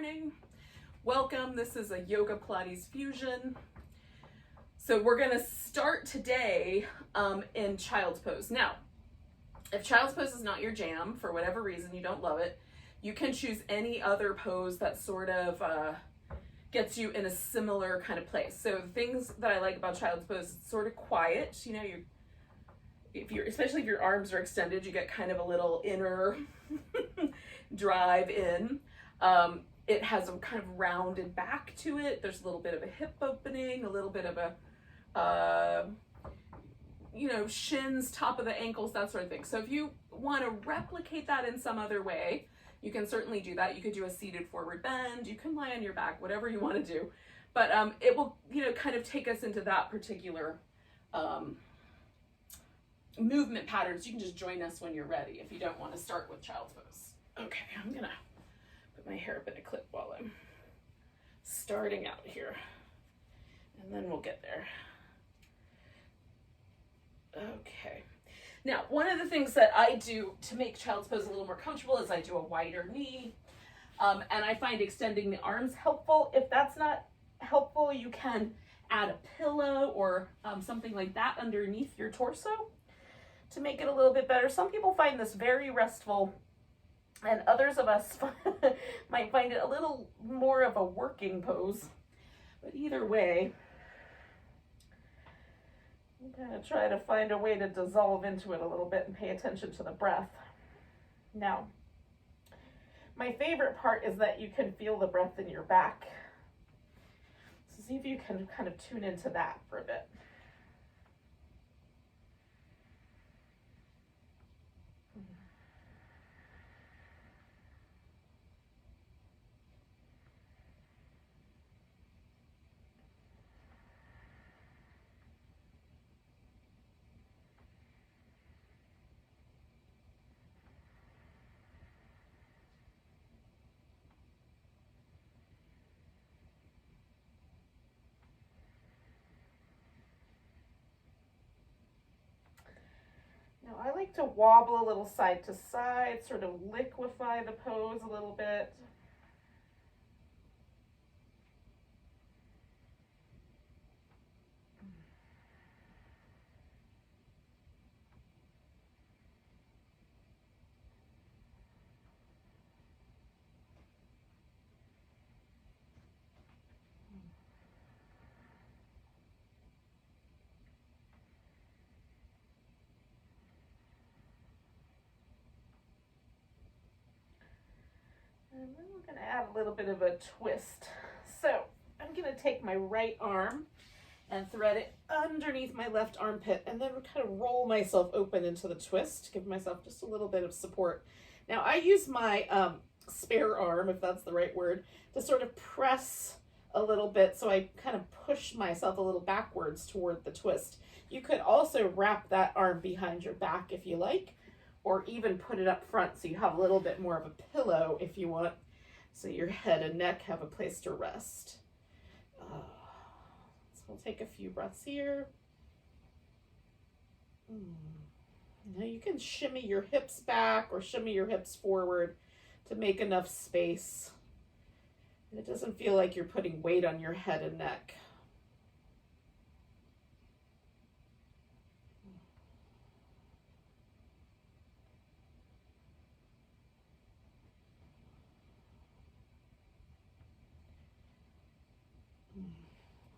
morning. Welcome. This is a yoga Pilates fusion. So we're going to start today in child's pose. Now, if child's pose is not your jam, for whatever reason you don't love it, you can choose any other pose that sort of gets you in a similar kind of place. So the things that I like about child's pose, it's sort of quiet. You know, especially if your arms are extended, you get kind of a little inner drive in. It has a kind of rounded back to it. There's a little bit of a hip opening, a little bit of a, shins, top of the ankles, that sort of thing. So if you want to replicate that in some other way, you can certainly do that. You could do a seated forward bend. You can lie on your back, whatever you want to do. But it will, kind of take us into that particular movement patterns. You can just join us when you're ready if you don't want to start with child's pose. Okay, I'm gonna put my hair up in a clip while I'm starting out here, and then we'll get there. Okay. Now, one of the things that I do to make child's pose a little more comfortable is I do a wider knee, and I find extending the arms helpful. If that's not helpful, you can add a pillow or something like that underneath your torso to make it a little bit better. Some people find this very restful, and others of us might find it a little more of a working pose. But either way, I'm going to try to find a way to dissolve into it a little bit and pay attention to the breath. Now, my favorite part is that you can feel the breath in your back. So see if you can kind of tune into that for a bit. Now, I like to wobble a little side to side, sort of liquefy the pose a little bit. And then we're going to add a little bit of a twist. So I'm going to take my right arm and thread it underneath my left armpit, and then kind of roll myself open into the twist, give myself just a little bit of support. Now I use my spare arm, if that's the right word, to sort of press a little bit, so I kind of push myself a little backwards toward the twist. You could also wrap that arm behind your back if you like, or even put it up front so you have a little bit more of a pillow if you want, so your head and neck have a place to rest. So we'll take a few breaths here. Now you can shimmy your hips back or shimmy your hips forward to make enough space. And it doesn't feel like you're putting weight on your head and neck.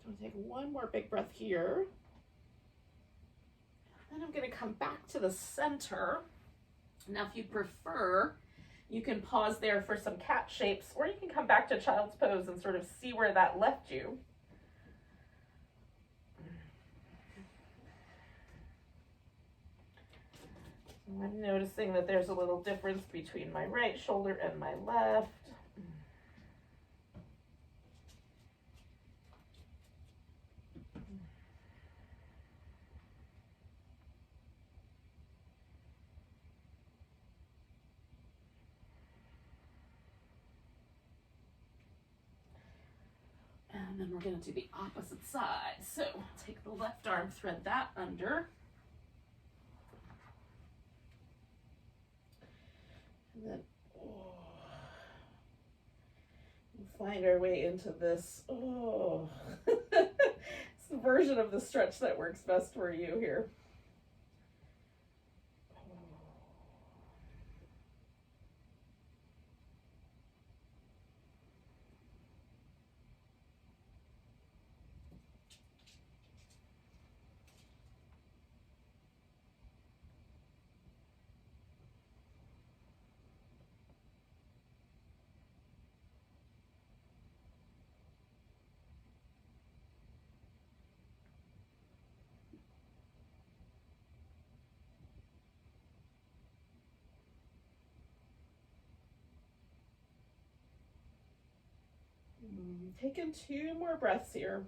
I'm going to take one more big breath here. Then I'm going to come back to the center. Now, if you prefer, you can pause there for some cat shapes, or you can come back to child's pose and sort of see where that left you. I'm noticing that there's a little difference between my right shoulder and my left. And then we're going to do the opposite side. So take the left arm, thread that under. And then Find our way into this, oh, it's the version of the stretch that works best for you here. Taking 2 more breaths here.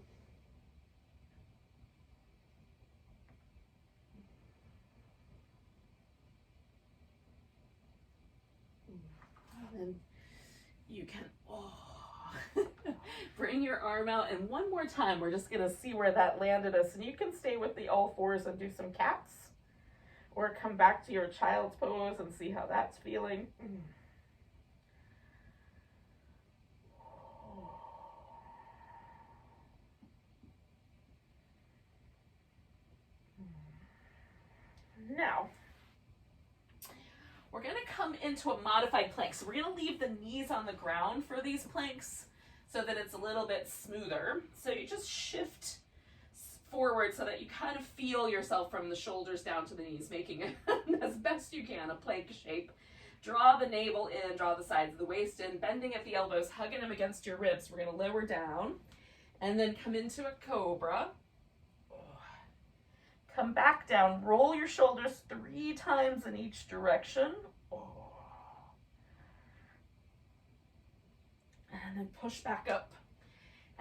And then you can, bring your arm out, and one more time, we're just gonna see where that landed us, and you can stay with the all fours and do some cats, or come back to your child's pose and see how that's feeling. Now, we're going to come into a modified plank. So we're going to leave the knees on the ground for these planks so that it's a little bit smoother. So you just shift forward so that you kind of feel yourself from the shoulders down to the knees, making it as best you can a plank shape. Draw the navel in, draw the sides of the waist in, bending at the elbows, hugging them against your ribs. We're going to lower down and then come into a cobra. Come back down, roll your shoulders 3 times in each direction. And then push back up.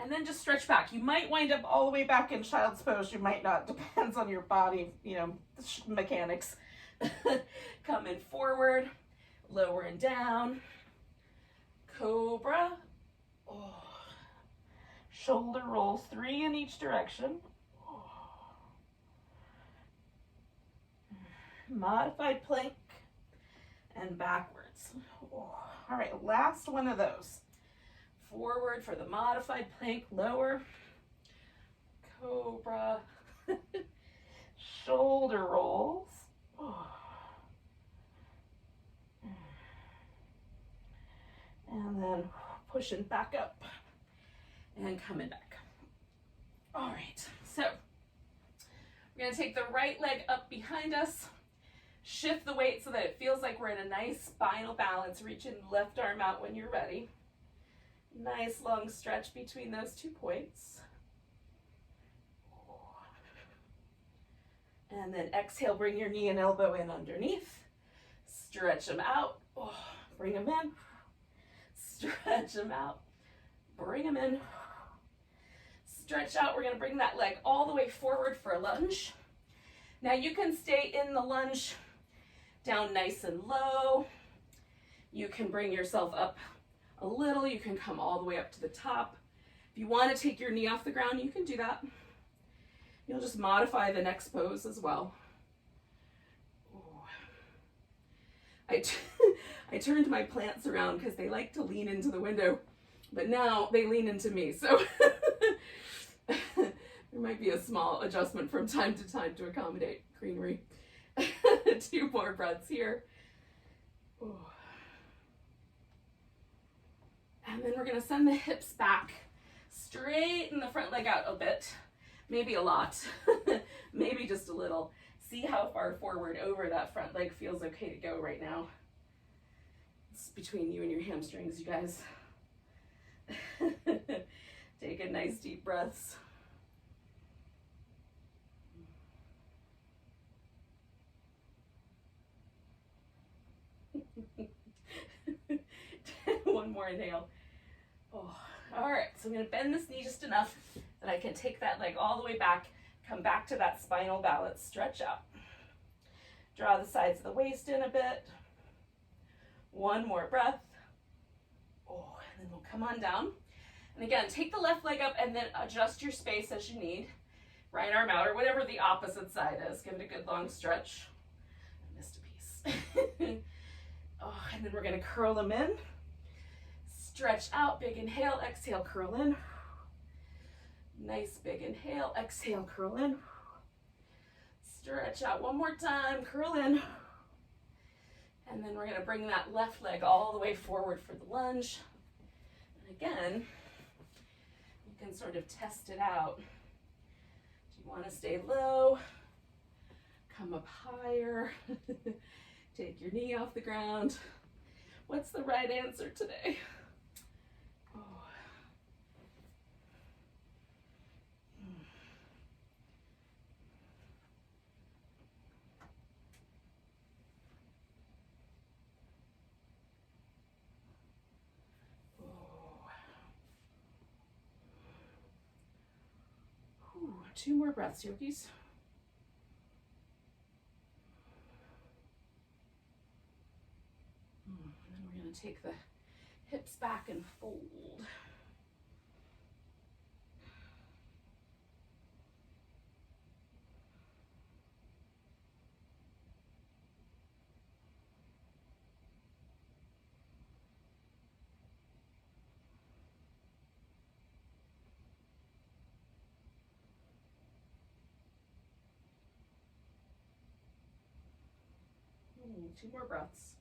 And then just stretch back. You might wind up all the way back in child's pose. You might not. Depends on your body, mechanics. Coming forward, lower and down. Cobra. Shoulder rolls 3 in each direction. Modified plank and backwards. All right, last one of those. Forward for the modified plank, lower. Cobra. Shoulder rolls. And then pushing back up and coming back. All right, so we're going to take the right leg up behind us. Shift the weight so that it feels like we're in a nice spinal balance. Reaching the left arm out when you're ready. Nice long stretch between those 2 points. And then exhale, bring your knee and elbow in underneath. Stretch them out. Bring them in. Stretch them out. Bring them in. Stretch out. We're going to bring that leg all the way forward for a lunge. Now you can stay in the lunge down nice and low. You can bring yourself up a little. You can come all the way up to the top. If you want to take your knee off the ground, you can do that. You'll just modify the next pose as well. I turned my plants around because they like to lean into the window, but now they lean into me. So there might be a small adjustment from time to time to accommodate greenery. 2 more breaths here. And then we're going to send the hips back, straighten the front leg out a bit, maybe a lot, maybe just a little. See how far forward over that front leg feels okay to go right now. It's between you and your hamstrings, you guys. Take a nice deep breaths. One more inhale. All right, so I'm going to bend this knee just enough that I can take that leg all the way back, come back to that spinal balance, stretch out. Draw the sides of the waist in a bit. One more breath. And then we'll come on down. And again, take the left leg up and then adjust your space as you need. Right arm out, or whatever the opposite side is. Give it a good long stretch. I missed a piece. And then we're going to curl them in. Stretch out, big inhale, exhale, curl in. Nice big inhale, exhale, curl in. Stretch out one more time, curl in. And then we're gonna bring that left leg all the way forward for the lunge. And again, you can sort of test it out. Do you wanna stay low? Come up higher. Take your knee off the ground. What's the right answer today? Oh. Whew. 2 more breaths, yogis. Take the hips back and fold. Two more breaths.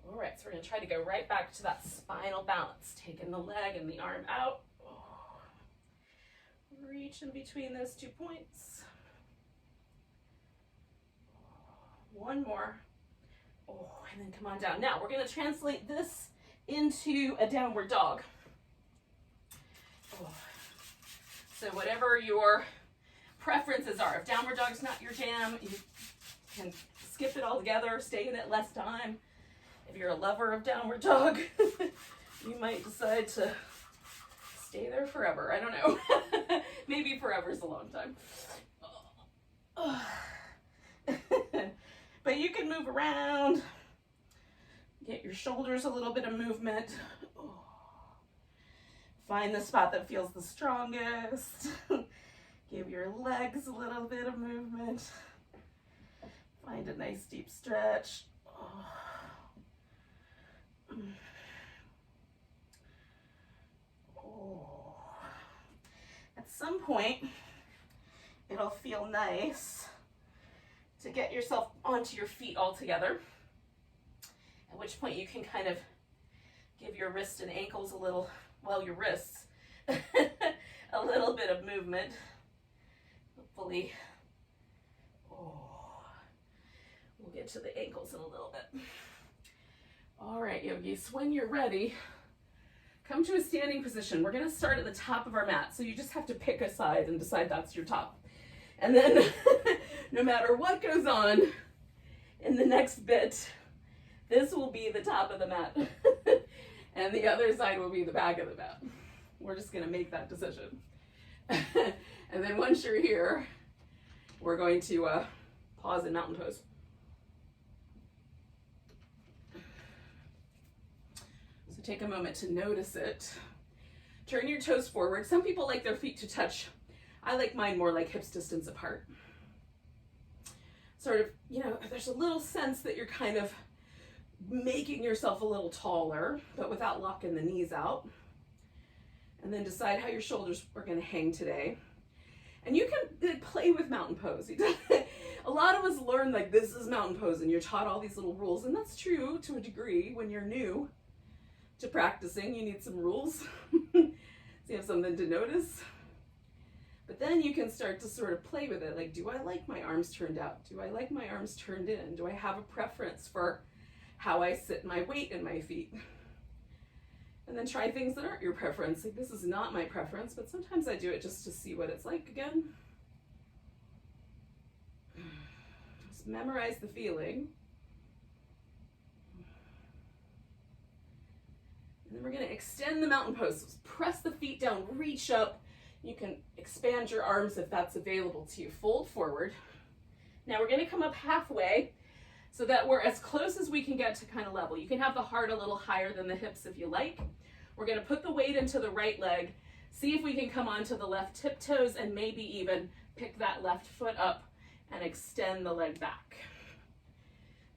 All right, so we're gonna try to go right back to that spinal balance, taking the leg and the arm out. Oh. Reach in between those 2 points. One more. Oh, and then come on down. Now we're gonna translate this into a downward dog. Oh. So whatever your preferences are, if downward dog's not your jam, you can skip it altogether, stay in it less time. If you're a lover of downward dog, you might decide to stay there forever. I don't know. Maybe forever is a long time. But you can move around, get your shoulders a little bit of movement. Find the spot that feels the strongest. Give your legs a little bit of movement. Find a nice deep stretch. Oh. At some point, it'll feel nice to get yourself onto your feet all together, at which point you can kind of give your wrists and ankles a little, well, your wrists, a little bit of movement. Hopefully, we'll get to the ankles in a little bit. All right, yogis, when you're ready, come to a standing position. We're gonna start at the top of our mat. So you just have to pick a side and decide that's your top. And then no matter what goes on in the next bit, this will be the top of the mat. And the other side will be the back of the mat. We're just gonna make that decision. And then once you're here, we're going to pause in mountain pose. Take a moment to notice it. Turn your toes forward. Some people like their feet to touch. I like mine more like hips distance apart. Sort of, you know, there's a little sense that you're kind of making yourself a little taller, but without locking the knees out. And then decide how your shoulders are going to hang today. And you can play with mountain pose. A lot of us learn like this is mountain pose and you're taught all these little rules, and that's true to a degree when you're new to practicing. You need some rules so you have something to notice. But then you can start to sort of play with it. Like, do I like my arms turned out? Do I like my arms turned in? Do I have a preference for how I sit my weight in my feet? And then try things that aren't your preference. Like, this is not my preference, but sometimes I do it just to see what it's like again. Just memorize the feeling. And then we're going to extend the mountain pose. So press the feet down, reach up. You can expand your arms if that's available to you. Fold forward. Now we're going to come up halfway so that we're as close as we can get to kind of level. You can have the heart a little higher than the hips if you like. We're going to put the weight into the right leg. See if we can come onto the left tiptoes and maybe even pick that left foot up and extend the leg back.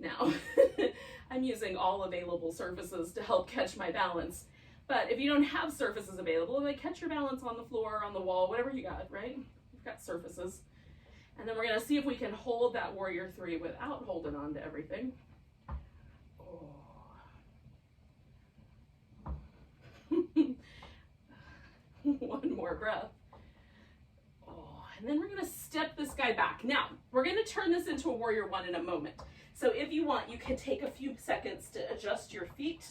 Now, I'm using all available surfaces to help catch my balance. But if you don't have surfaces available, like catch your balance on the floor, on the wall, whatever you got, right? You've got surfaces. And then we're gonna see if we can hold that warrior three without holding on to everything. One more breath. And then we're gonna step this guy back. Now, we're gonna turn this into a warrior one in a moment. So if you want, you can take a few seconds to adjust your feet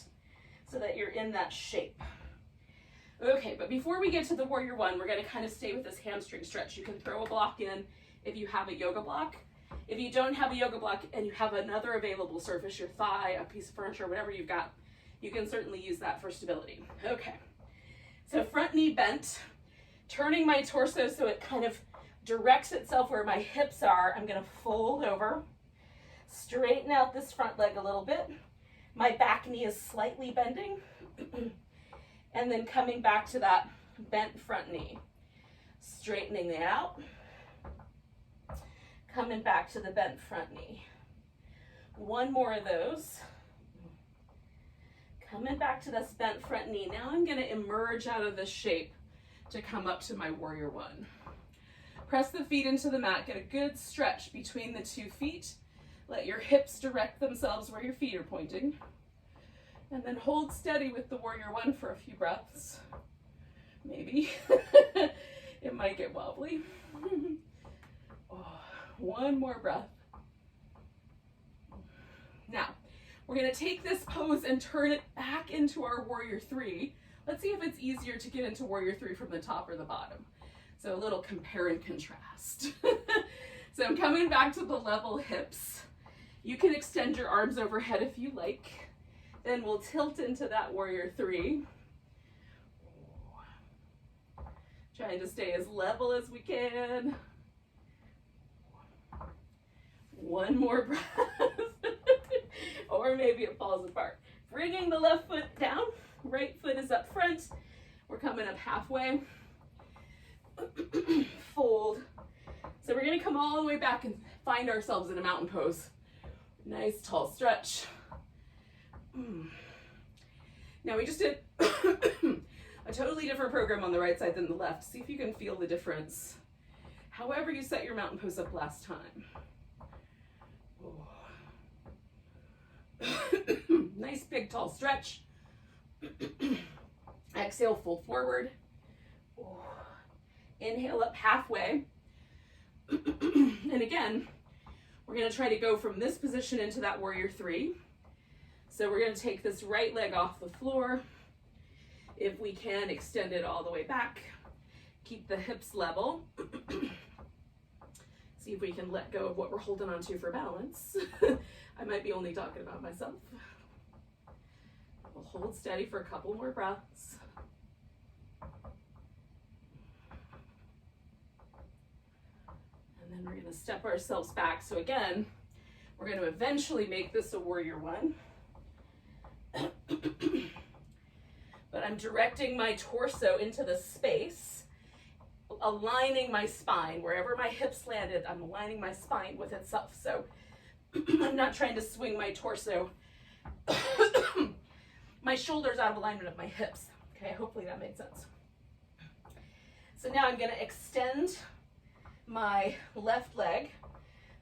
so that you're in that shape. Okay, but before we get to the warrior one, we're gonna kind of stay with this hamstring stretch. You can throw a block in if you have a yoga block. If you don't have a yoga block and you have another available surface, your thigh, a piece of furniture, whatever you've got, you can certainly use that for stability. Okay, so front knee bent, turning my torso so it kind of directs itself where my hips are. I'm gonna fold over, straighten out this front leg a little bit. My back knee is slightly bending, and then coming back to that bent front knee. Straightening it out, coming back to the bent front knee. One more of those. Coming back to this bent front knee. Now I'm gonna emerge out of this shape to come up to my warrior one. Press the feet into the mat, get a good stretch between the 2 feet. Let your hips direct themselves where your feet are pointing. And then hold steady with the warrior one for a few breaths. Maybe. It might get wobbly. One more breath. Now, we're gonna take this pose and turn it back into our warrior three. Let's see if it's easier to get into warrior three from the top or the bottom. So a little compare and contrast. So I'm coming back to the level hips. You can extend your arms overhead if you like. Then we'll tilt into that warrior three. Trying to stay as level as we can. One more breath. Or maybe it falls apart. Bringing the left foot down. Right foot is up front. We're coming up halfway. Fold. So we're gonna come all the way back and find ourselves in a mountain pose. Nice tall stretch. Now we just did a totally different program on the right side than the left. See if you can feel the difference. However you set your mountain pose up last time. Nice big tall stretch. Exhale, fold forward. Inhale up halfway. And again, we're gonna try to go from this position into that warrior three. So we're gonna take this right leg off the floor. If we can, extend it all the way back. Keep the hips level. See if we can let go of what we're holding on to for balance. I might be only talking about myself. We'll hold steady for a couple more breaths. And then we're gonna step ourselves back. So again, we're gonna eventually make this a warrior one. But I'm directing my torso into the space, aligning my spine. Wherever my hips landed, I'm aligning my spine with itself. So I'm not trying to swing my torso. My shoulders out of alignment of my hips. Okay, hopefully that made sense. So now I'm gonna extend my left leg.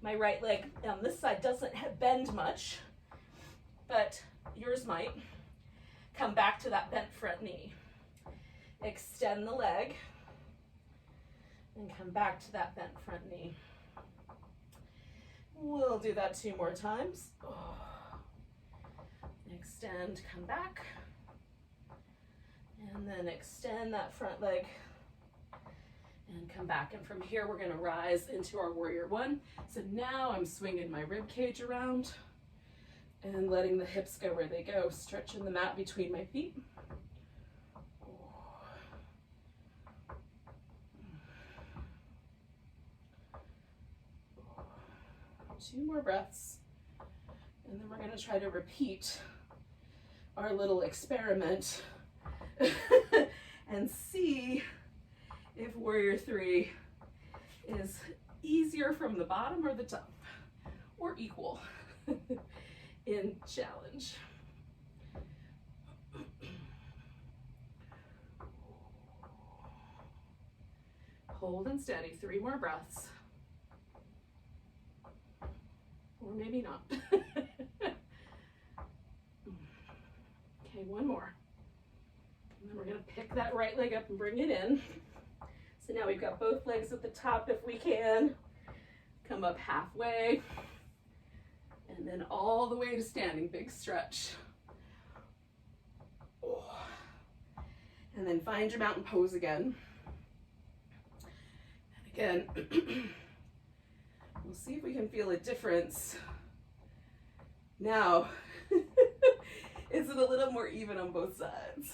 My right leg on this side doesn't bend much, but yours might. Come back to that bent front knee. Extend the leg and come back to that bent front knee. We'll do that 2 more times. Extend, come back. And then extend that front leg and come back. And from here, we're gonna rise into our warrior one. So now I'm swinging my rib cage around and letting the hips go where they go, stretching the mat between my feet. 2 more breaths. And then we're gonna try to repeat our little experiment and see if warrior three is easier from the bottom or the top, or equal. in challenge. Hold and steady, 3 more breaths. Or maybe not. Okay, 1 more. And then we're gonna pick that right leg up and bring it in. So now we've got both legs at the top if we can. Come up halfway. And then all the way to standing, big stretch. Oh. And then find your mountain pose again. And again, we'll see if we can feel a difference. Now, is it a little more even on both sides?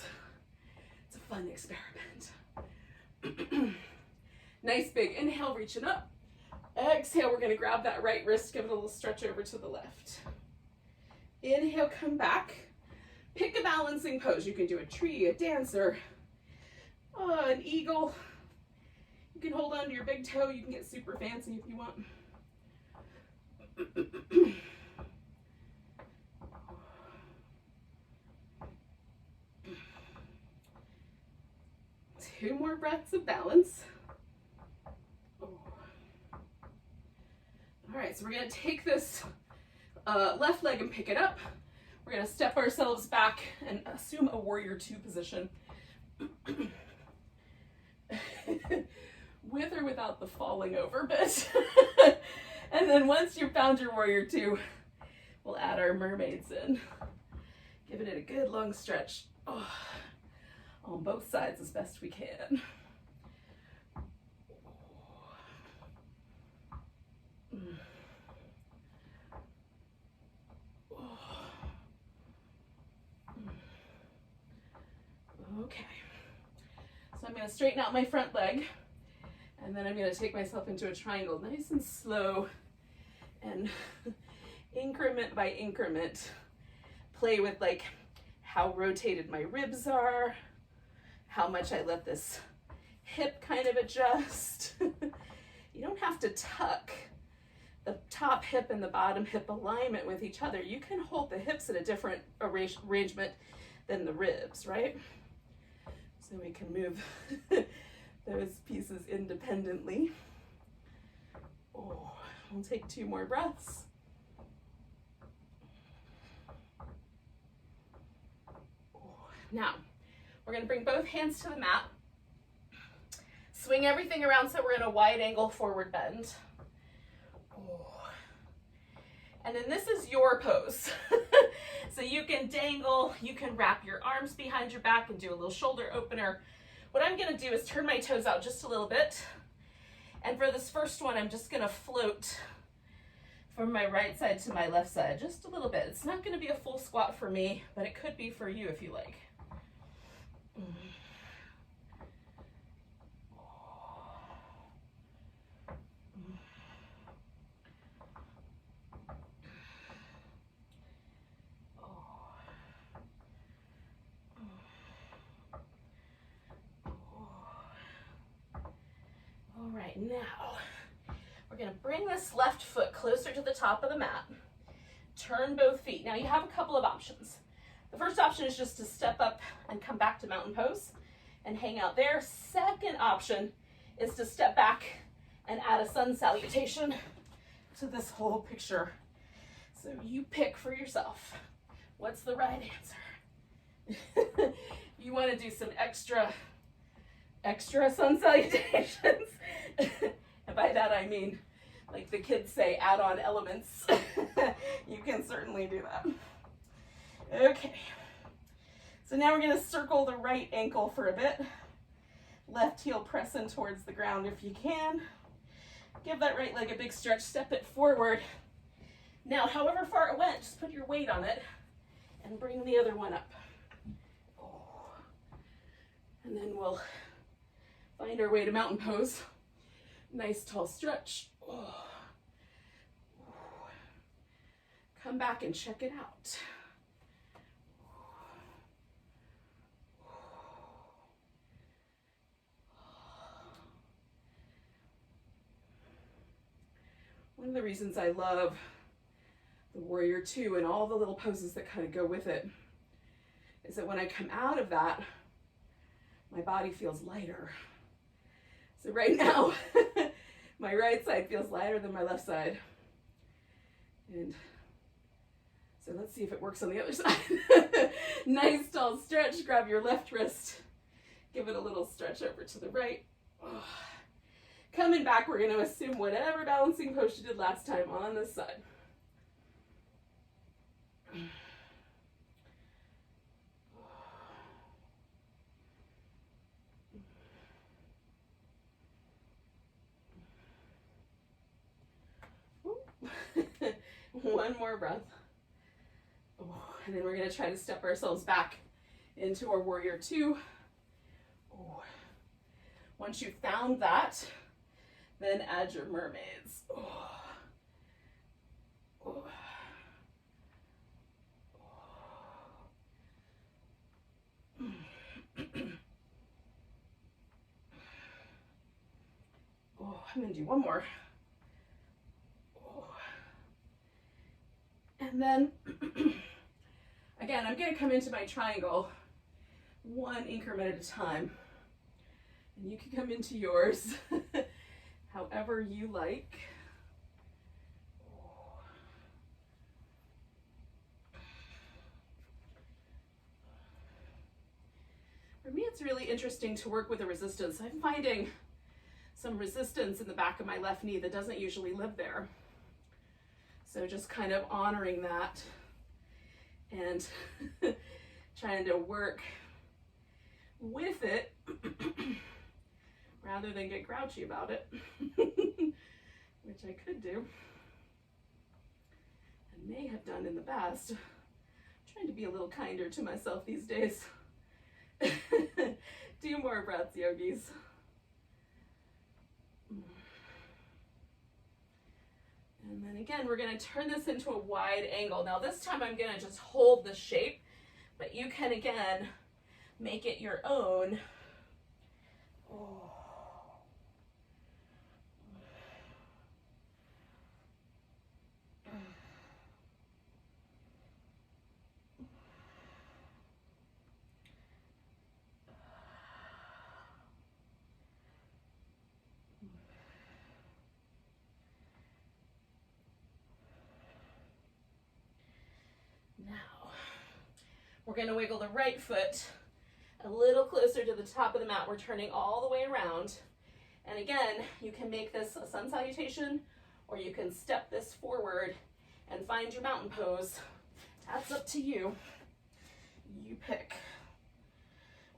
It's a fun experiment. Nice big inhale, reaching up. Exhale, we're gonna grab that right wrist, give it a little stretch over to the left. Inhale, come back. Pick a balancing pose. You can do a tree, a dancer, an eagle. You can hold on to your big toe. You can get super fancy if you want. 2 more breaths of balance. All right, so we're gonna take this left leg and pick it up. We're gonna step ourselves back and assume a warrior 2 position. With or without the falling over bit. And then once you've found your warrior 2, we'll add our mermaids in. Giving it a good long stretch on both sides as best we can. Okay, so I'm going to straighten out my front leg, and then I'm going to take myself into a triangle, nice and slow, and increment by increment, play with like how rotated my ribs are, how much I let this hip kind of adjust. You don't have to tuck the top hip and the bottom hip alignment with each other. You can hold the hips at a different arrangement than the ribs, right? So we can move those pieces independently. Oh, we'll take 2 more breaths. Now, we're going to bring both hands to the mat. Swing everything around so we're in a wide angle forward bend. And then this is your pose. So you can dangle, you can wrap your arms behind your back and do a little shoulder opener. What I'm going to do is turn my toes out just a little bit. And for this first one, I'm just going to float from my right side to my left side, just a little bit. It's not going to be a full squat for me, but it could be for you if you like. All right, now we're going to bring this left foot closer to the top of the mat. Turn both feet. Now you have a couple of options. The first option is just to step up and come back to mountain pose and hang out there. Second option is to step back and add a sun salutation to this whole picture. So you pick for yourself. What's the right answer? You want to do some extra sun salutations. And by that I mean, like the kids say, add on elements. You can certainly do that. Okay, so now we're going to circle the right ankle for a bit. Left heel pressing towards the ground if you can. Give that right leg a big stretch, step it forward. Now, however far it went, just put your weight on it and bring the other one up. And then we'll find our way to mountain pose. Nice tall stretch. Come back and check it out. One of the reasons I love the warrior two and all the little poses that kind of go with it, is that when I come out of that, my body feels lighter. So right now, my right side feels lighter than my left side. And so let's see if it works on the other side. Nice tall stretch, grab your left wrist, give it a little stretch over to the right. Oh. Coming back, we're going to assume whatever balancing pose you did last time on this side. One more breath. Oh, and then we're going to try to step ourselves back into our warrior two. Oh. Once you've found that, then add your mermaids. Oh. Oh. Oh, I'm going to do one more. And then, again, I'm going to come into my triangle one increment at a time. And you can come into yours however you like. For me, it's really interesting to work with the resistance. I'm finding some resistance in the back of my left knee that doesn't usually live there. So just kind of honoring that and trying to work with it rather than get grouchy about it, which I could do and may have done in the past. I'm trying to be a little kinder to myself these days. 2 more breaths, yogis. And then again, we're going to turn this into a wide angle. Now this time I'm going to just hold the shape, but you can again make it your own. Oh. Now, we're going to wiggle the right foot a little closer to the top of the mat. We're turning all the way around. And again, you can make this a sun salutation, or you can step this forward and find your mountain pose. That's up to you. You pick.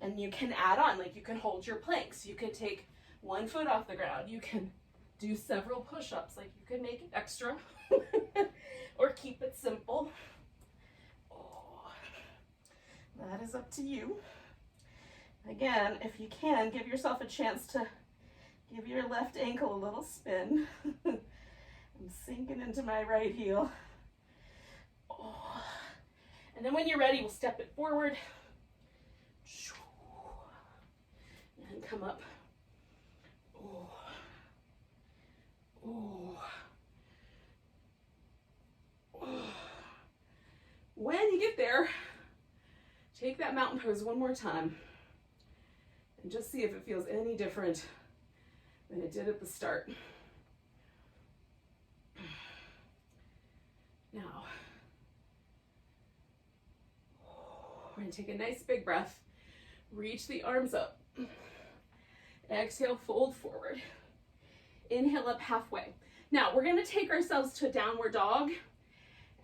And you can add on, like you can hold your planks. You can take one foot off the ground. You can do several push-ups, like you can make it extra or keep it simple. That is up to you. Again, if you can, give yourself a chance to give your left ankle a little spin. I'm sinking into my right heel. Oh. And then when you're ready, we'll step it forward. And come up. Oh. Oh. Oh. When you get there, take that mountain pose one more time and just see if it feels any different than it did at the start. Now, we're going to take a nice big breath, reach the arms up, exhale, fold forward, inhale up halfway. Now, we're going to take ourselves to a downward dog,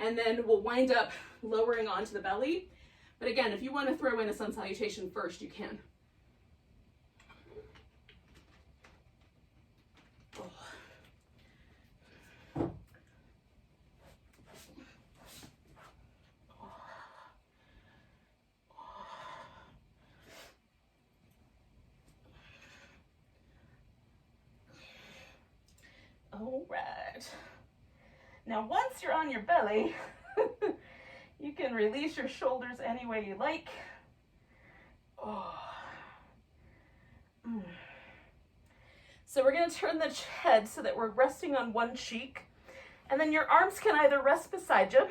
and then we'll wind up lowering onto the belly. But again, if you want to throw in a sun salutation first, you can. All right. Now, once you're on your belly, you can release your shoulders any way you like. Oh. So we're going to turn the head so that we're resting on one cheek. And then your arms can either rest beside you,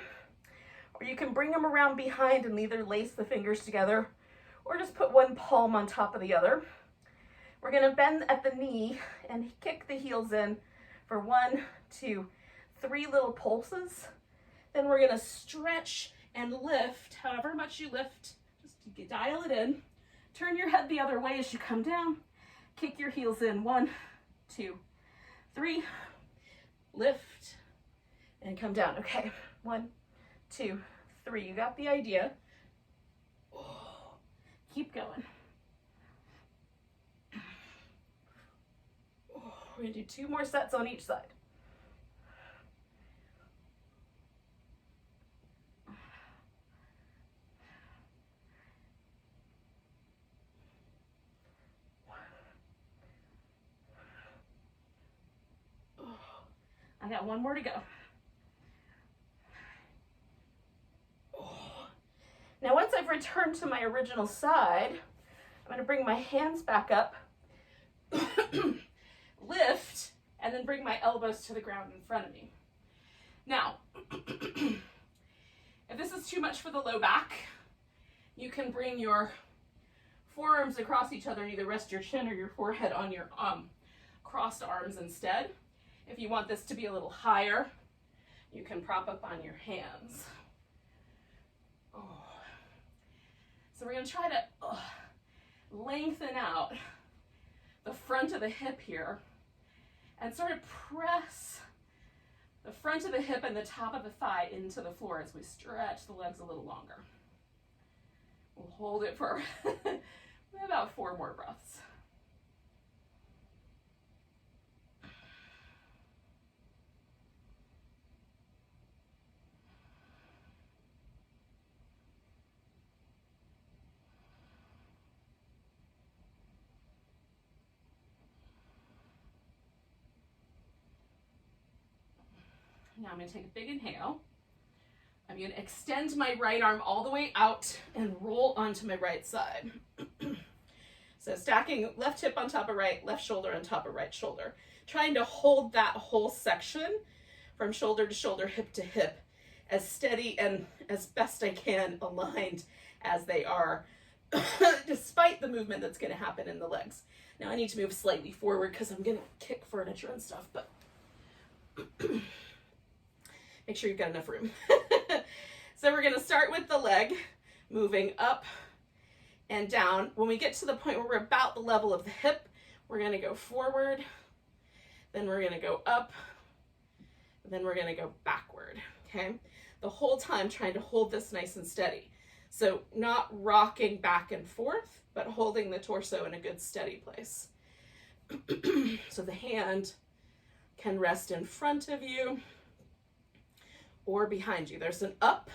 or you can bring them around behind and either lace the fingers together or just put one palm on top of the other. We're gonna bend at the knee and kick the heels in for 1, 2, 3 little pulses. Then we're gonna stretch and lift, however much you lift, just to dial it in. Turn your head the other way as you come down. Kick your heels in, 1, 2, 3, lift, and come down. Okay, 1, 2, 3. You got the idea. Oh, keep going. Oh, we're gonna do 2 more sets on each side. I got 1 more to go. Now, once I've returned to my original side, I'm going to bring my hands back up, lift, and then bring my elbows to the ground in front of me. Now, if this is too much for the low back, you can bring your forearms across each other and either rest your chin or your forehead on your crossed arms instead. If you want this to be a little higher, you can prop up on your hands. Oh. So we're going to try to lengthen out the front of the hip here and sort of press the front of the hip and the top of the thigh into the floor as we stretch the legs a little longer. We'll hold it for about 4 more breaths. Now I'm going to take a big inhale. I'm going to extend my right arm all the way out and roll onto my right side. So stacking left hip on top of right, left shoulder on top of right shoulder. Trying to hold that whole section from shoulder to shoulder, hip to hip, as steady and as best I can aligned as they are, despite the movement that's going to happen in the legs. Now I need to move slightly forward because I'm going to kick furniture and stuff, but make sure you've got enough room. So we're going to start with the leg, moving up and down. When we get to the point where we're about the level of the hip, we're going to go forward, then we're going to go up, then we're going to go backward, okay? The whole time trying to hold this nice and steady. So not rocking back and forth, but holding the torso in a good steady place. So the hand can rest in front of you or behind you. There's an up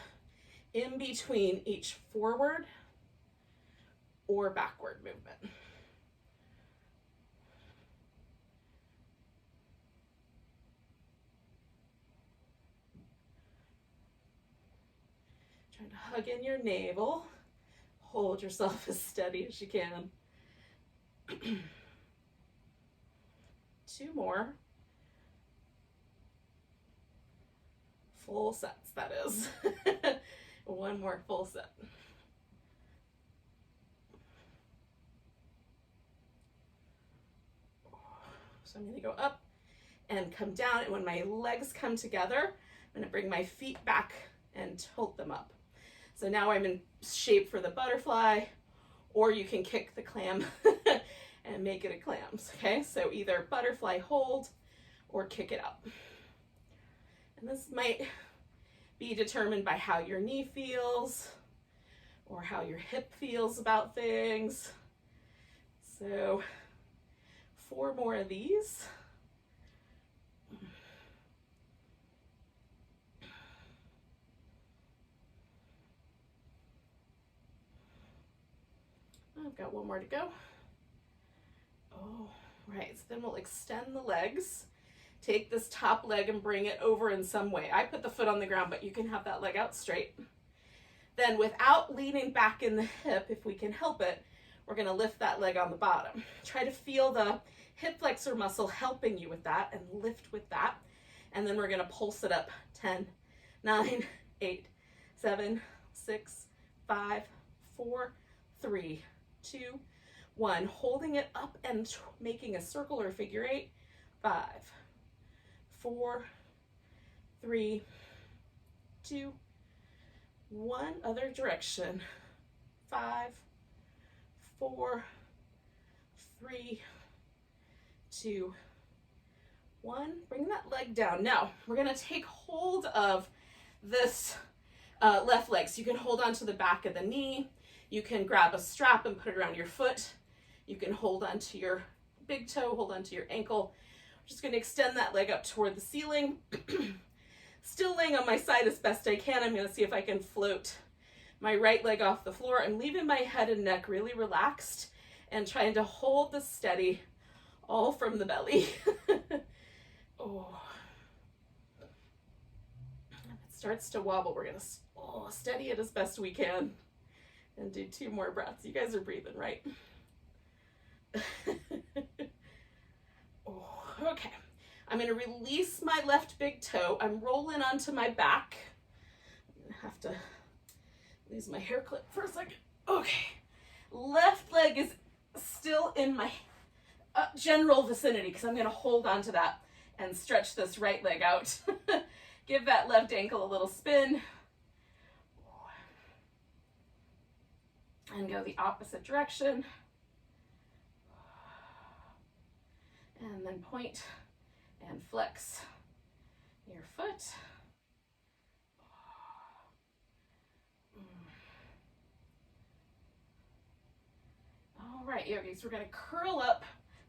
in between each forward or backward movement. Trying to hug in your navel. Hold yourself as steady as you can. 2 more. Full sets, that is. 1 more full set. So I'm going to go up and come down, and when my legs come together, I'm going to bring my feet back and tilt them up. So now I'm in shape for the butterfly, or you can kick the clam and make it a clams, okay? So either butterfly hold or kick it up. And this might be determined by how your knee feels or how your hip feels about things. So 4 more of these. I've got 1 more to go. Oh, right. So then we'll extend the legs. Take this top leg and bring it over in some way. I put the foot on the ground, but you can have that leg out straight. Then without leaning back in the hip, if we can help it, we're going to lift that leg on the bottom. Try to feel the hip flexor muscle helping you with that and lift with that. And then we're gonna pulse it up. 10, 9, 8, 7, 6, 5, 4, 3, 2, 1. Holding it up and making a circle or figure 8. 5, 4, 3, 2, 1. Other direction. 5, 4, 3, 2, 1. Bring that leg down. Now we're going to take hold of this left leg. So you can hold on to the back of the knee. You can grab a strap and put it around your foot. You can hold on to your big toe, hold on to your ankle. I'm just going to extend that leg up toward the ceiling. Still laying on my side as best I can. I'm going to see if I can float my right leg off the floor. I'm leaving my head and neck really relaxed and trying to hold this steady, all from the belly. Oh. If it starts to wobble, we're going to steady it as best we can and do 2 more breaths. You guys are breathing, right? Okay. I'm going to release my left big toe. I'm rolling onto my back. I'm going to have to lose my hair clip for a second. Okay. Left leg is still in my general vicinity because I'm going to hold onto that and stretch this right leg out. Give that left ankle a little spin. And go the opposite direction. And then point and flex your foot. All right, yogis, we're going to curl up.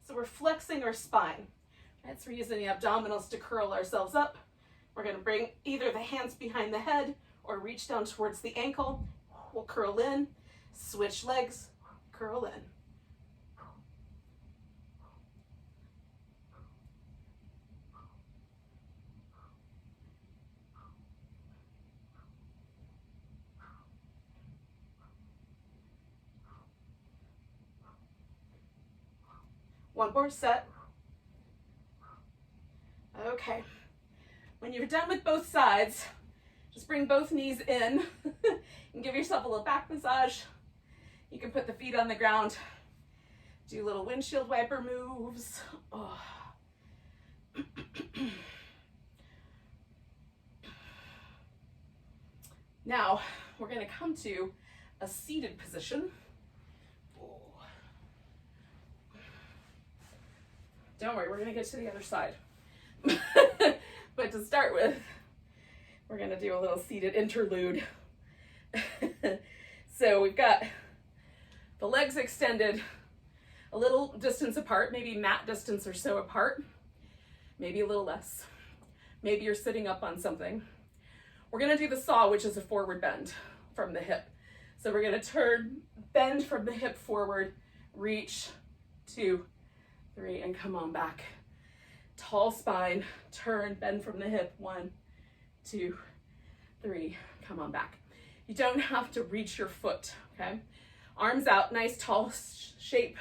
So we're flexing our spine. Right, so we're using the abdominals to curl ourselves up. We're going to bring either the hands behind the head or reach down towards the ankle. We'll curl in, switch legs, curl in. One more set. Okay. When you're done with both sides, just bring both knees in and give yourself a little back massage. You can put the feet on the ground, do little windshield wiper moves. Oh. Now, we're going to come to a seated position. Don't worry, we're going to get to the other side. But to start with, we're going to do a little seated interlude. So we've got the legs extended a little distance apart, maybe mat distance or so apart, maybe a little less. Maybe you're sitting up on something. We're going to do the saw, which is a forward bend from the hip. So we're going to turn, bend from the hip forward, reach, 2, 3, and come on back. Tall spine, turn, bend from the hip, 1, 2, 3, come on back. You don't have to reach your foot, okay? Arms out, nice tall shape,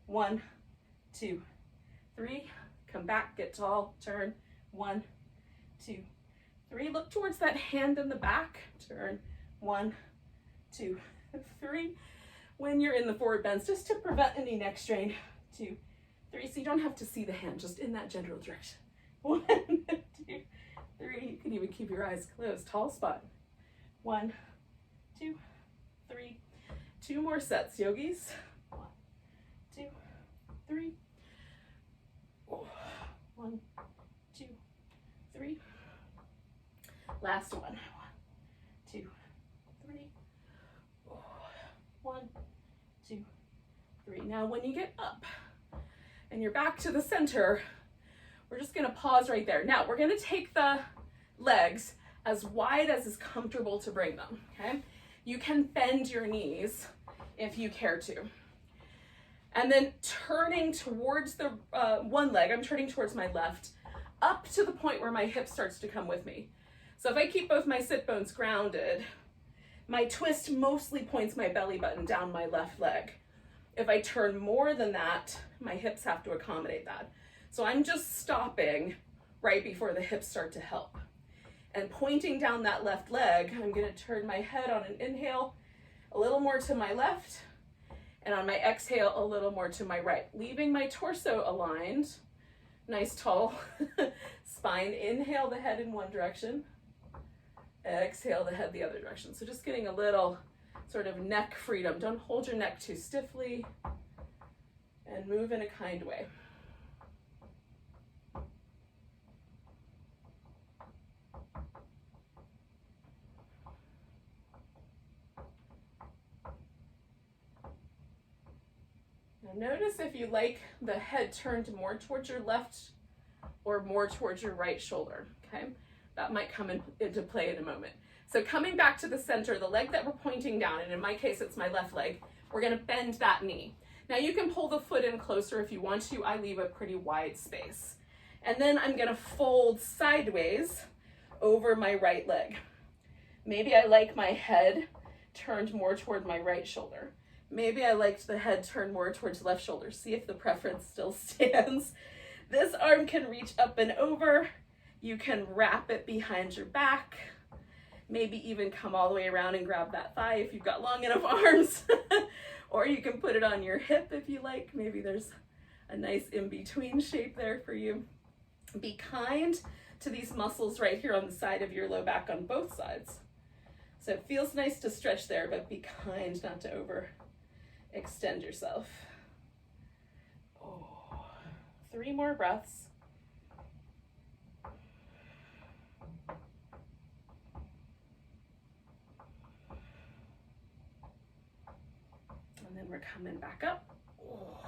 1, 2, 3, come back, get tall, turn, 1, 2, 3, look towards that hand in the back, turn, 1, 2, 3. When you're in the forward bends, just to prevent any neck strain, 2, 3, so you don't have to see the hand, just in that general direction. 1, 2, 3, you can even keep your eyes closed, tall spine. 1, 2, 3, 2 more sets, yogis. 1, 2, 3. 1, 2, 3. Last one. 1, 2, 3. 1, 2, 3. Now when you get up and you're back to the center, we're just going to pause right there. Now we're going to take the legs as wide as is comfortable to bring them, okay? You can bend your knees if you care to. And then turning towards the one leg, I'm turning towards my left, up to the point where my hip starts to come with me. So if I keep both my sit bones grounded, my twist mostly points my belly button down my left leg. If I turn more than that, my hips have to accommodate that. So I'm just stopping right before the hips start to help. And pointing down that left leg, I'm going to turn my head on an inhale a little more to my left, and on my exhale a little more to my right, leaving my torso aligned. Nice tall spine. Inhale the head in one direction, exhale the head the other direction. So just getting a little sort of neck freedom. Don't hold your neck too stiffly, and move in a kind way. Now notice if you like the head turned more towards your left or more towards your right shoulder, okay? That might come into play in a moment. So coming back to the center, the leg that we're pointing down, and in my case it's my left leg, we're gonna bend that knee. Now you can pull the foot in closer if you want to. I leave a pretty wide space. And then I'm gonna fold sideways over my right leg. Maybe I like my head turned more toward my right shoulder. Maybe I liked the head turned more towards left shoulder. See if the preference still stands. This arm can reach up and over. You can wrap it behind your back. Maybe even come all the way around and grab that thigh if you've got long enough arms. Or you can put it on your hip if you like. Maybe there's a nice in-between shape there for you. Be kind to these muscles right here on the side of your low back on both sides. So it feels nice to stretch there, but be kind not to overextend yourself. Oh, 3 more breaths. And then we're coming back up. Oh.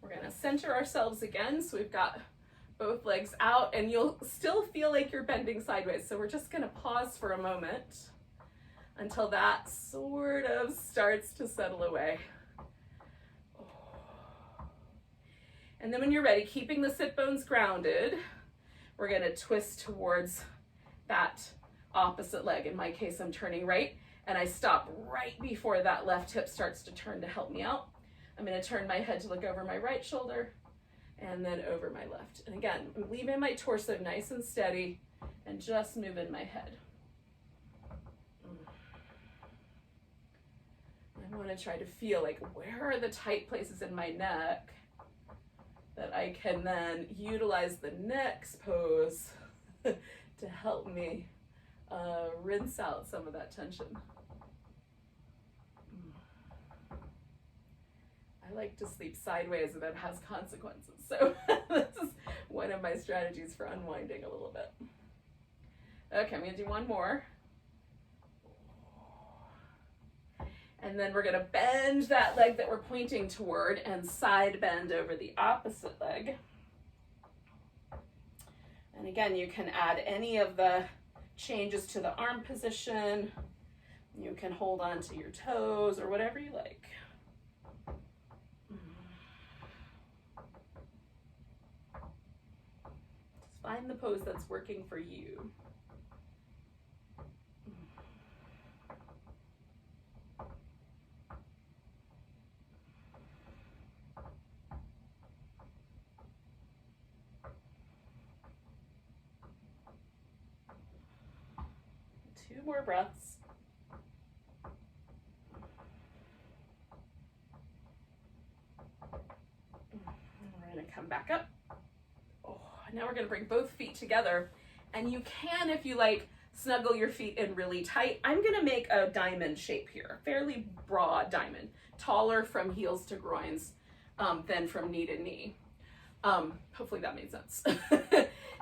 We're gonna center ourselves again. So we've got both legs out, and you'll still feel like you're bending sideways. So we're just gonna pause for a moment until that sort of starts to settle away. And then when you're ready, keeping the sit bones grounded, we're gonna twist towards that opposite leg. In my case, I'm turning right, and I stop right before that left hip starts to turn to help me out. I'm gonna turn my head to look over my right shoulder, and then over my left. And again, I'm leaving my torso nice and steady, and just moving my head. I want to try to feel like, where are the tight places in my neck that I can then utilize the next pose to help me rinse out some of that tension. I like to sleep sideways, and that has consequences. So this is one of my strategies for unwinding a little bit. Okay, I'm gonna do one more. And then we're gonna bend that leg that we're pointing toward and side bend over the opposite leg. And again, you can add any of the changes to the arm position. You can hold on to your toes or whatever you like. Just find the pose that's working for you. Two more breaths. We're going to come back up. Oh, now we're going to bring both feet together. And you can, if you like, snuggle your feet in really tight. I'm going to make a diamond shape here, fairly broad diamond, taller from heels to groins than from knee to knee. Hopefully that made sense.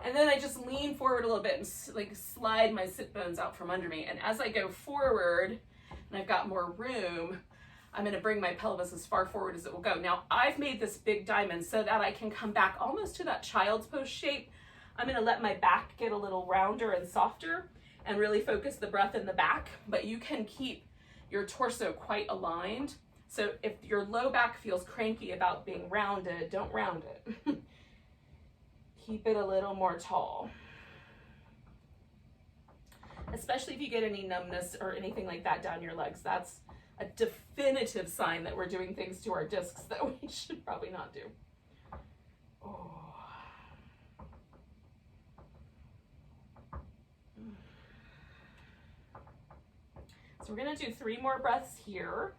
And then I just lean forward a little bit and like slide my sit bones out from under me. And as I go forward, and I've got more room, I'm gonna bring my pelvis as far forward as it will go. Now I've made this big diamond so that I can come back almost to that child's pose shape. I'm gonna let my back get a little rounder and softer and really focus the breath in the back, but you can keep your torso quite aligned. So if your low back feels cranky about being rounded, don't round it. Keep it a little more tall. Especially if you get any numbness or anything like that down your legs, that's a definitive sign that we're doing things to our discs that we should probably not do. Oh. So we're gonna do 3 more breaths here.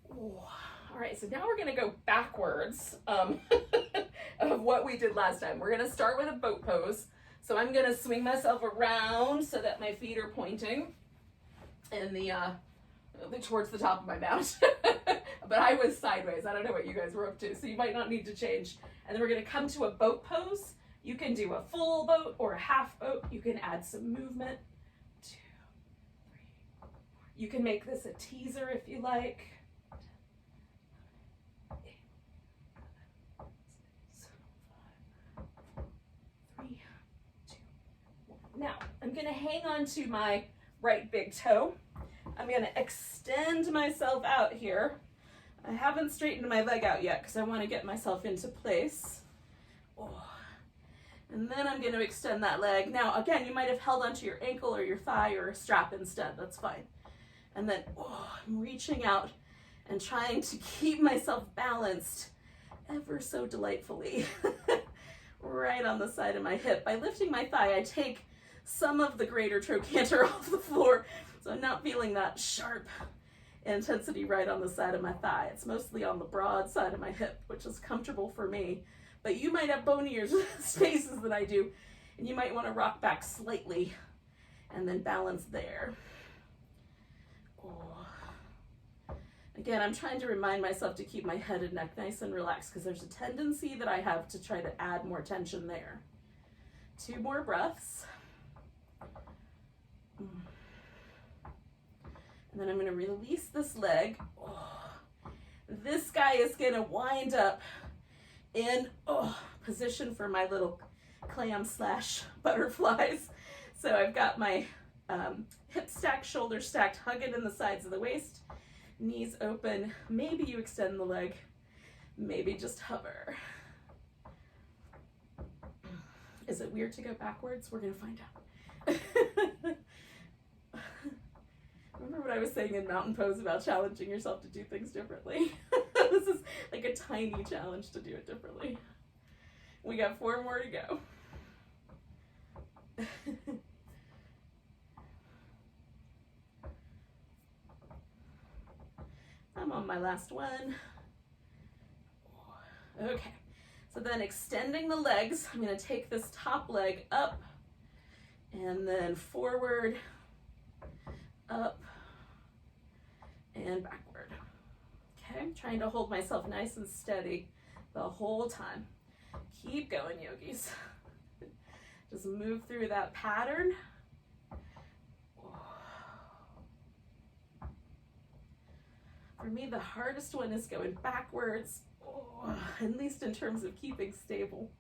All right, so now we're gonna go backwards of what we did last time. We're gonna start with a boat pose. So I'm gonna swing myself around so that my feet are pointing in the towards the top of my mat. But I was sideways. I don't know what you guys were up to, so you might not need to change. And then we're gonna come to a boat pose. You can do a full boat or a half boat. You can add some movement. 2, 3, 4. You can make this a teaser if you like. 3, 2, 1. Now, I'm gonna hang on to my right big toe. I'm gonna extend myself out here. I haven't straightened my leg out yet because I wanna get myself into place. Oh. And then I'm gonna extend that leg. Now, again, you might have held onto your ankle or your thigh or a strap instead, that's fine. And then, I'm reaching out and trying to keep myself balanced ever so delightfully right on the side of my hip. By lifting my thigh, I take some of the greater trochanter off the floor, so I'm not feeling that sharp intensity right on the side of my thigh. It's mostly on the broad side of my hip, which is comfortable for me. But you might have bonier spaces than I do, and you might want to rock back slightly and then balance there. Again, I'm trying to remind myself to keep my head and neck nice and relaxed because there's a tendency that I have to try to add more tension there. 2 more breaths. And then I'm going to release this leg. This guy is going to wind up in position for my little clam / butterflies. So I've got my hips stacked, shoulders stacked, hugging in the sides of the waist. Knees open, maybe you extend the leg, maybe just hover. Is it weird to go backwards? We're gonna find out. Remember what I was saying in mountain pose about challenging yourself to do things differently? This is like a tiny challenge to do it differently. We got 4 more to go. I'm on my last one. Okay, so then extending the legs, I'm going to take this top leg up and then forward, up, and backward. Okay, I'm trying to hold myself nice and steady the whole time. Keep going, yogis. Just move through that pattern. For me, the hardest one is going backwards, at least in terms of keeping stable.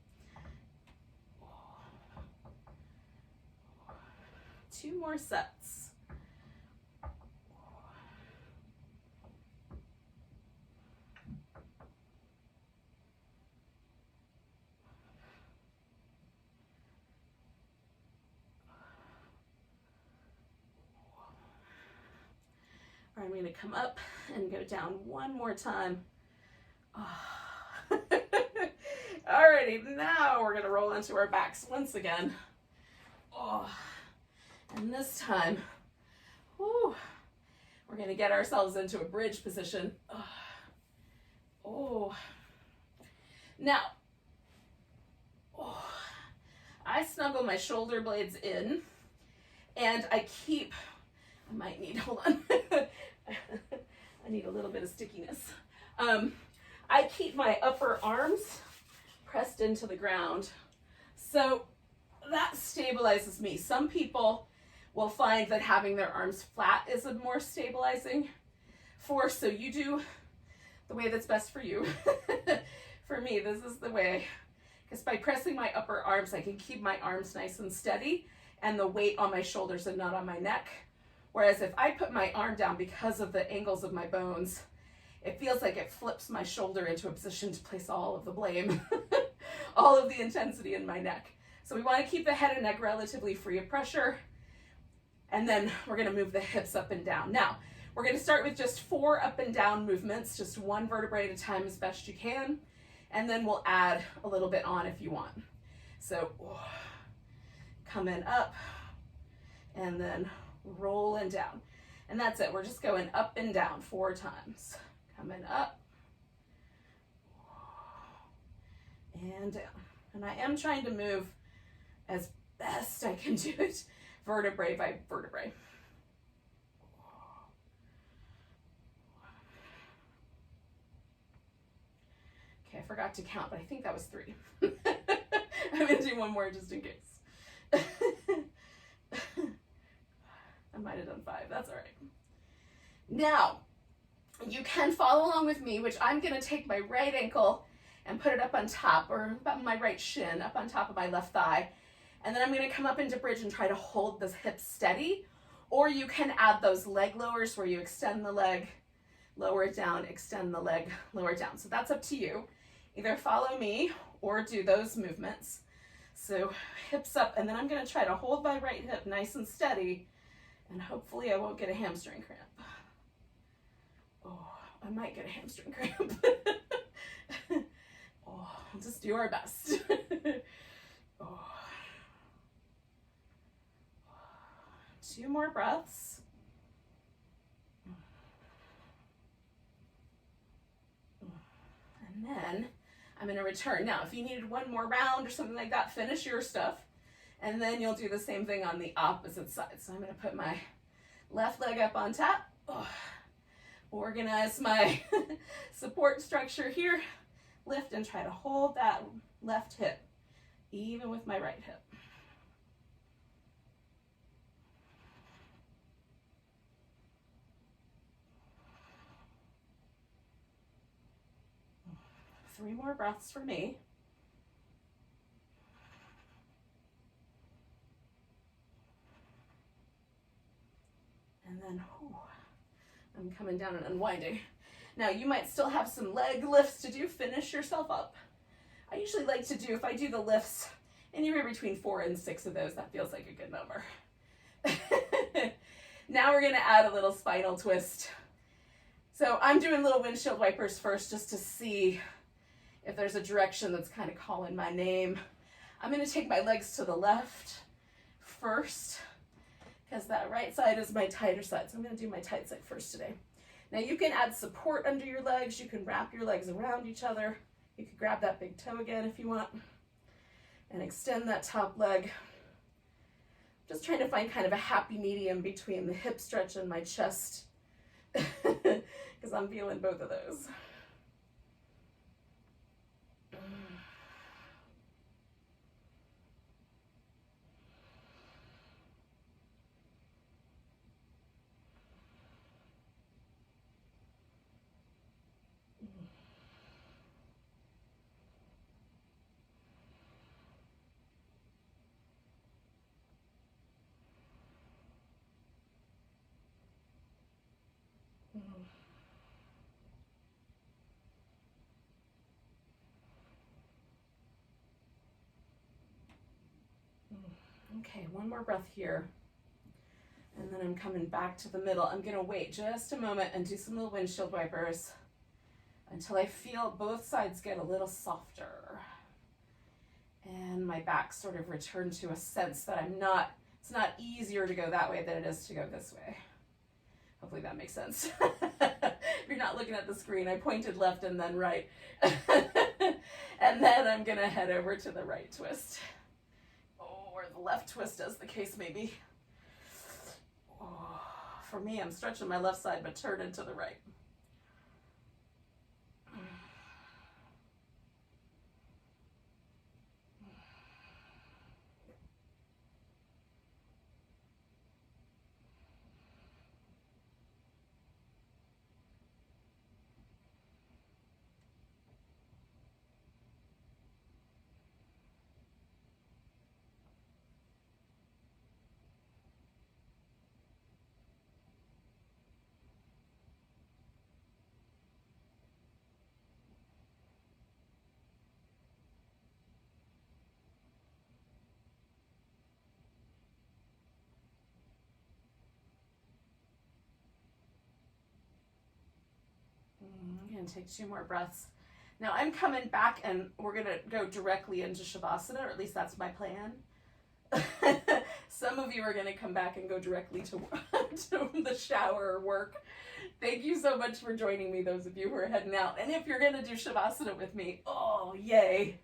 2 more sets. I'm going to come up and go down 1 more time. Alrighty, now we're going to roll into our backs once again. And this time, we're going to get ourselves into a bridge position. Now, I snuggle my shoulder blades in, and I might need, hold on. I need a little bit of stickiness. I keep my upper arms pressed into the ground. So that stabilizes me. Some people will find that having their arms flat is a more stabilizing force. So you do the way that's best for you. For me, this is the way. Because by pressing my upper arms, I can keep my arms nice and steady and the weight on my shoulders and not on my neck. Whereas if I put my arm down because of the angles of my bones, it feels like it flips my shoulder into a position to place all of the blame, all of the intensity in my neck. So we want to keep the head and neck relatively free of pressure. And then we're going to move the hips up and down. Now, we're going to start with just 4 up and down movements, just 1 vertebrae at a time as best you can. And then we'll add a little bit on if you want. So coming up and then rolling down. And that's it. We're just going up and down 4 times. Coming up and down. And I am trying to move as best I can do it, vertebrae by vertebrae. Okay, I forgot to count, but I think that was 3. I'm gonna do one more just in case. I might have done 5, that's all right. Now, you can follow along with me, which I'm gonna take my right ankle and put it up on top, or about my right shin, up on top of my left thigh. And then I'm gonna come up into bridge and try to hold the hips steady. Or you can add those leg lowers where you extend the leg, lower it down, extend the leg, lower it down. So that's up to you. Either follow me or do those movements. So hips up, and then I'm gonna try to hold my right hip nice and steady, and hopefully I won't get a hamstring cramp. Oh, I might get a hamstring cramp. Oh, we'll just do our best. Oh. 2 more breaths. And then I'm going to return. Now, if you needed 1 more round or something like that, finish your stuff. And then you'll do the same thing on the opposite side. So I'm going to put my left leg up on top. Oh. Organize my support structure here. Lift and try to hold that left hip, even with my right hip. Three more breaths for me. And then I'm coming down and unwinding. Now you might still have some leg lifts to do. Finish yourself up. I usually like to do, if I do the lifts, anywhere between 4 and 6 of those. That feels like a good number. Now we're going to add a little spinal twist. So I'm doing little windshield wipers first just to see if there's a direction that's kind of calling my name. I'm going to take my legs to the left first because that right side is my tighter side. So I'm going to do my tight side first today. Now you can add support under your legs. You can wrap your legs around each other. You can grab that big toe again if you want and extend that top leg. Just trying to find kind of a happy medium between the hip stretch and my chest because I'm feeling both of those. Okay, one more breath here. And then I'm coming back to the middle. I'm gonna wait just a moment and do some little windshield wipers until I feel both sides get a little softer. And my back sort of return to a sense that it's not easier to go that way than it is to go this way. Hopefully that makes sense. If you're not looking at the screen, I pointed left and then right. And then I'm gonna head over to the right twist. Or the left twist, as the case may be. Oh, for me, I'm stretching my left side, but turning to the right. And take 2 more breaths. Now I'm coming back and we're gonna go directly into Shavasana, or at least that's my plan. Some of you are gonna come back and go directly to the shower or work. Thank you so much for joining me, those of you who are heading out. And if you're gonna do Shavasana with me, oh yay.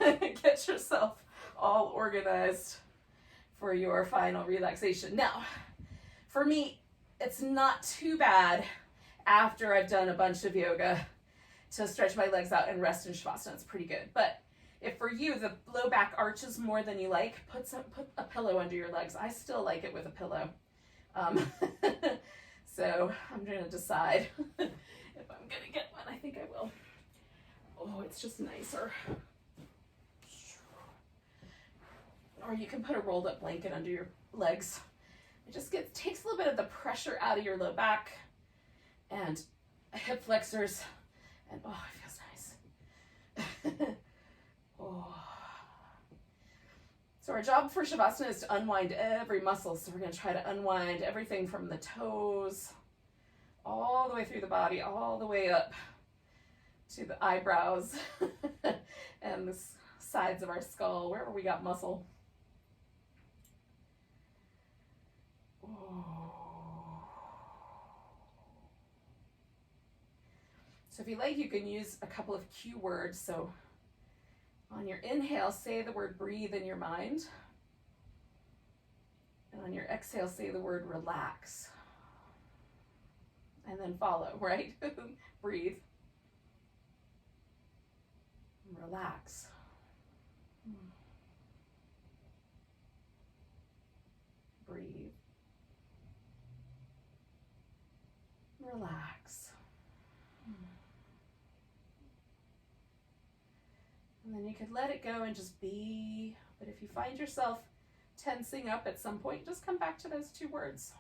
Get yourself all organized for your final relaxation. Now, for me, it's not too bad after I've done a bunch of yoga to stretch my legs out and rest in Shavasana. It's pretty good. But if for you the low back arches more than you like, put a pillow under your legs. I still like it with a pillow. So I'm going to decide if I'm going to get one. I think I will. Oh, it's just nicer. Or you can put a rolled up blanket under your legs. It just takes a little bit of the pressure out of your low back and hip flexors, and oh, it feels nice. Oh. So our job for Shavasana is to unwind every muscle. So we're going to try to unwind everything from the toes all the way through the body, all the way up to the eyebrows and the sides of our skull, wherever we got muscle. So if you like, you can use a couple of cue words. So on your inhale, say the word breathe in your mind. And on your exhale, say the word relax. And then follow, right? Breathe. Relax. Breathe. Relax. And then you could let it go and just be. But if you find yourself tensing up at some point, just come back to those 2 words.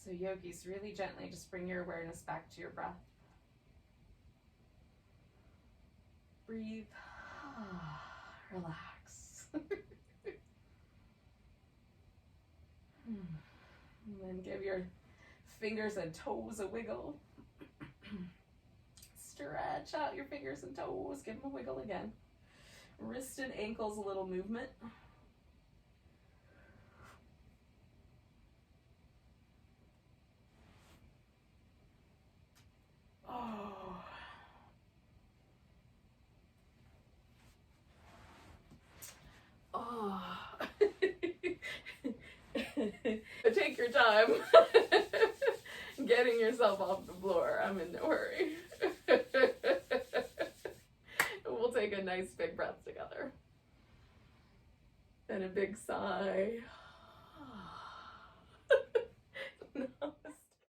So yogis, really gently just bring your awareness back to your breath. Breathe. Relax. And then give your fingers and toes a wiggle. Stretch out your fingers and toes. Give them a wiggle again. Wrist and ankles, a little movement. Oh. Oh. Take your time. yourself off the floor. I'm in no hurry. We'll take a nice big breath together. And a big sigh.